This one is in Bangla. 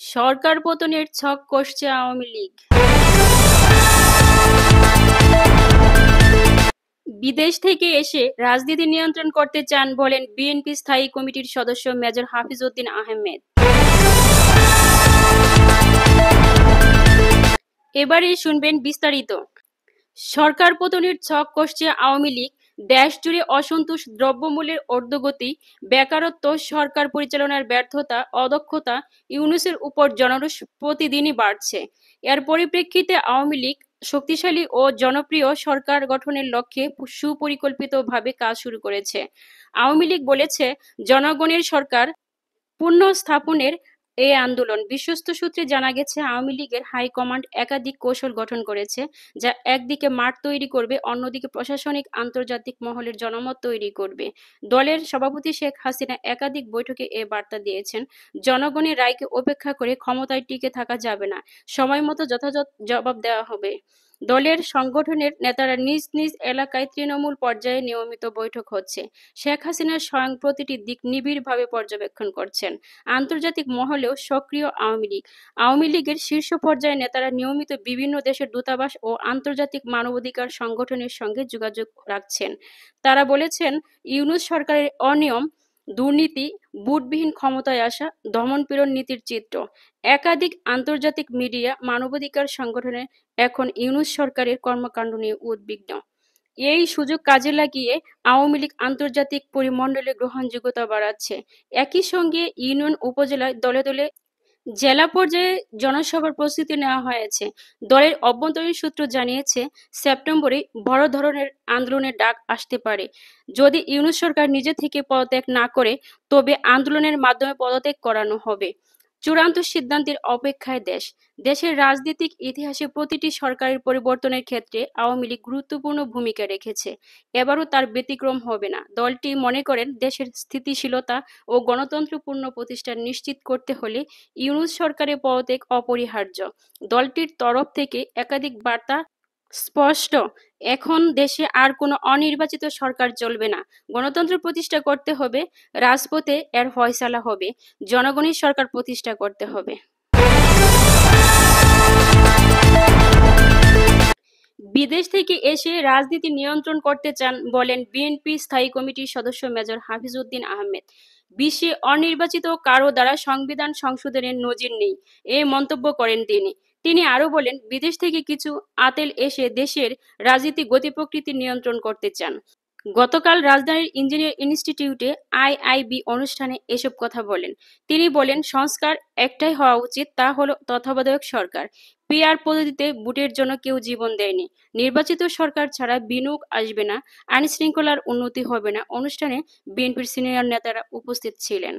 সরকার পতনের ছক কষছে আওয়ামী লীগ। বিদেশ থেকে এসে রাজনীতি নিয়ন্ত্রণ করতে চান বলেন বিএনপি স্থায়ী কমিটির সদস্য মেজর হাফিজ উদ্দিন আহমেদ। এবারে শুনবেন বিস্তারিত। সরকার পতনের ছক কষছে আওয়ামী লীগ। দেশ জুড়ে অসন্তোষ, দ্রব্যমূল্যের ঊর্ধ্বগতি, বেকারত্ব, সরকার পরিচালনার ব্যর্থতা, অদক্ষতা, ইউনূসের উপর জনরোষ প্রতিদিনই বাড়ছে। এর পরিপ্রেক্ষিতে আওয়ামী লীগ শক্তিশালী ও জনপ্রিয় সরকার গঠনের লক্ষ্যে সুপরিকল্পিতভাবে কাজ শুরু করেছে। আওয়ামী লীগ বলেছে, জনগণের সরকার পুনঃস্থাপনের এই আন্দোলন। বিশ্বস্ত সূত্রে জানা গেছে, আওয়ামী লীগের হাইকমান্ড একাধিক কৌশল গঠন করেছে, যা একদিকে মাঠ তৈরি করবে, অন্যদিকে প্রশাসনিক আন্তর্জাতিক মহলের জনমত তৈরি করবে। দলের সভাপতি শেখ হাসিনা একাধিক বৈঠকে এ বার্তা দিয়েছেন, জনগণের রায়কে উপেক্ষা করে ক্ষমতায় টিকে থাকা যাবে না, সময়মতো যথাযথ জবাব দেওয়া হবে। দলের সংগঠনের নেতারা নিজ নিজ এলাকায় তৃণমূল পর্যায়ে নিয়মিত বৈঠক হচ্ছে। শেখ হাসিনা স্বয়ং প্রতিটি দিক নিবিড়ভাবে পর্যবেক্ষণ করছেন। আন্তর্জাতিক মহলেও সক্রিয় আওয়ামী লীগ। আওয়ামী লীগের শীর্ষ পর্যায়ে নেতারা নিয়মিত বিভিন্ন দেশের দূতাবাস ও আন্তর্জাতিক মানবাধিকার সংগঠনের সঙ্গে যোগাযোগ রাখছেন। তারা বলেছেন, ইউনূস সরকারের অনিয়ম, দুর্নীতি, বুটবিহীন ক্ষমতায় আসা, দমন-পীড়ন নীতির চিত্র। একাধিক আন্তর্জাতিক মিডিয়া, মানবাধিকার সংগঠনে এখন ইউনূস সরকারের কর্মকাণ্ড নিয়ে উদ্বিগ্ন। এই সুযোগ কাজে লাগিয়ে আওয়ামী লীগ আন্তর্জাতিক পরিমণ্ডলে গ্রহণযোগ্যতা বাড়াচ্ছে। একই সঙ্গে ইউনিয়ন, উপজেলায় দলে দলে জেলা পর্যায়ে জনসভার প্রস্তুতি নেওয়া হয়েছে। দলের অভ্যন্তরীণ সূত্র জানিয়েছে, সেপ্টেম্বরে বড় ধরনের আন্দোলনের ডাক আসতে পারে। যদি ইউনূস সরকার নিজে থেকে পদত্যাগ না করে, তবে আন্দোলনের মাধ্যমে পদত্যাগ করানো হবে। চূড়ান্ত সিদ্ধান্তের অপেক্ষায় দেশ। দেশের রাজনৈতিক ইতিহাসে প্রতিটি সরকারের পরিবর্তনের ক্ষেত্রে আওয়ামী লীগ গুরুত্বপূর্ণ ভূমিকা রেখেছে। এবারও তার ব্যতিক্রম হবে না। দলটি মনে করেন, দেশের স্থিতিশীলতা ও গণতন্ত্র পুনঃপ্রতিষ্ঠা নিশ্চিত করতে হলে ইউনূস সরকারের পদত্যাগ অপরিহার্য। দলটির তরফ থেকে একাধিক বার্তা স্পষ্ট, এখন দেশে আর কোনো অনির্বাচিত সরকার চলবে না। গণতন্ত্র প্রতিষ্ঠা করতে হবে, রাজপথে এর ফয়সালা হবে। জনগণের সরকার প্রতিষ্ঠা করতে হবে। বিদেশ থেকে এসে রাজনীতি নিয়ন্ত্রণ করতে চান বলেন বিএনপি স্থায়ী কমিটির সদস্য মেজর হাফিজ উদ্দিন আহমেদ। বিশ্বে অনির্বাচিত কারো দ্বারা সংবিধান সংশোধনের নজির নেই, এ মন্তব্য করেন তিনি। তিনি আরও বলেন, বিদেশ থেকে কিছু আতেল এসে দেশের রাজনীতি গতি প্রকৃতি নিয়ন্ত্রণ করতে চান। গতকাল রাজধানীর ইঞ্জিনিয়ার ইনস্টিটিউটে আইআইবি অনুষ্ঠানে এসব কথা বলেন তিনি। বলেন, সংস্কার একটাই হওয়া উচিত, তা হলো তত্ত্বাবধায়ক সরকার। পিআর পদ্ধতিতে ভোটের জন্য কেউ জীবন দেয়নি। নির্বাচিত সরকার ছাড়া বিনিয়োগ আসবে না, আইনশৃঙ্খলার উন্নতি হবে না। অনুষ্ঠানে বিএনপির সিনিয়র নেতারা উপস্থিত ছিলেন।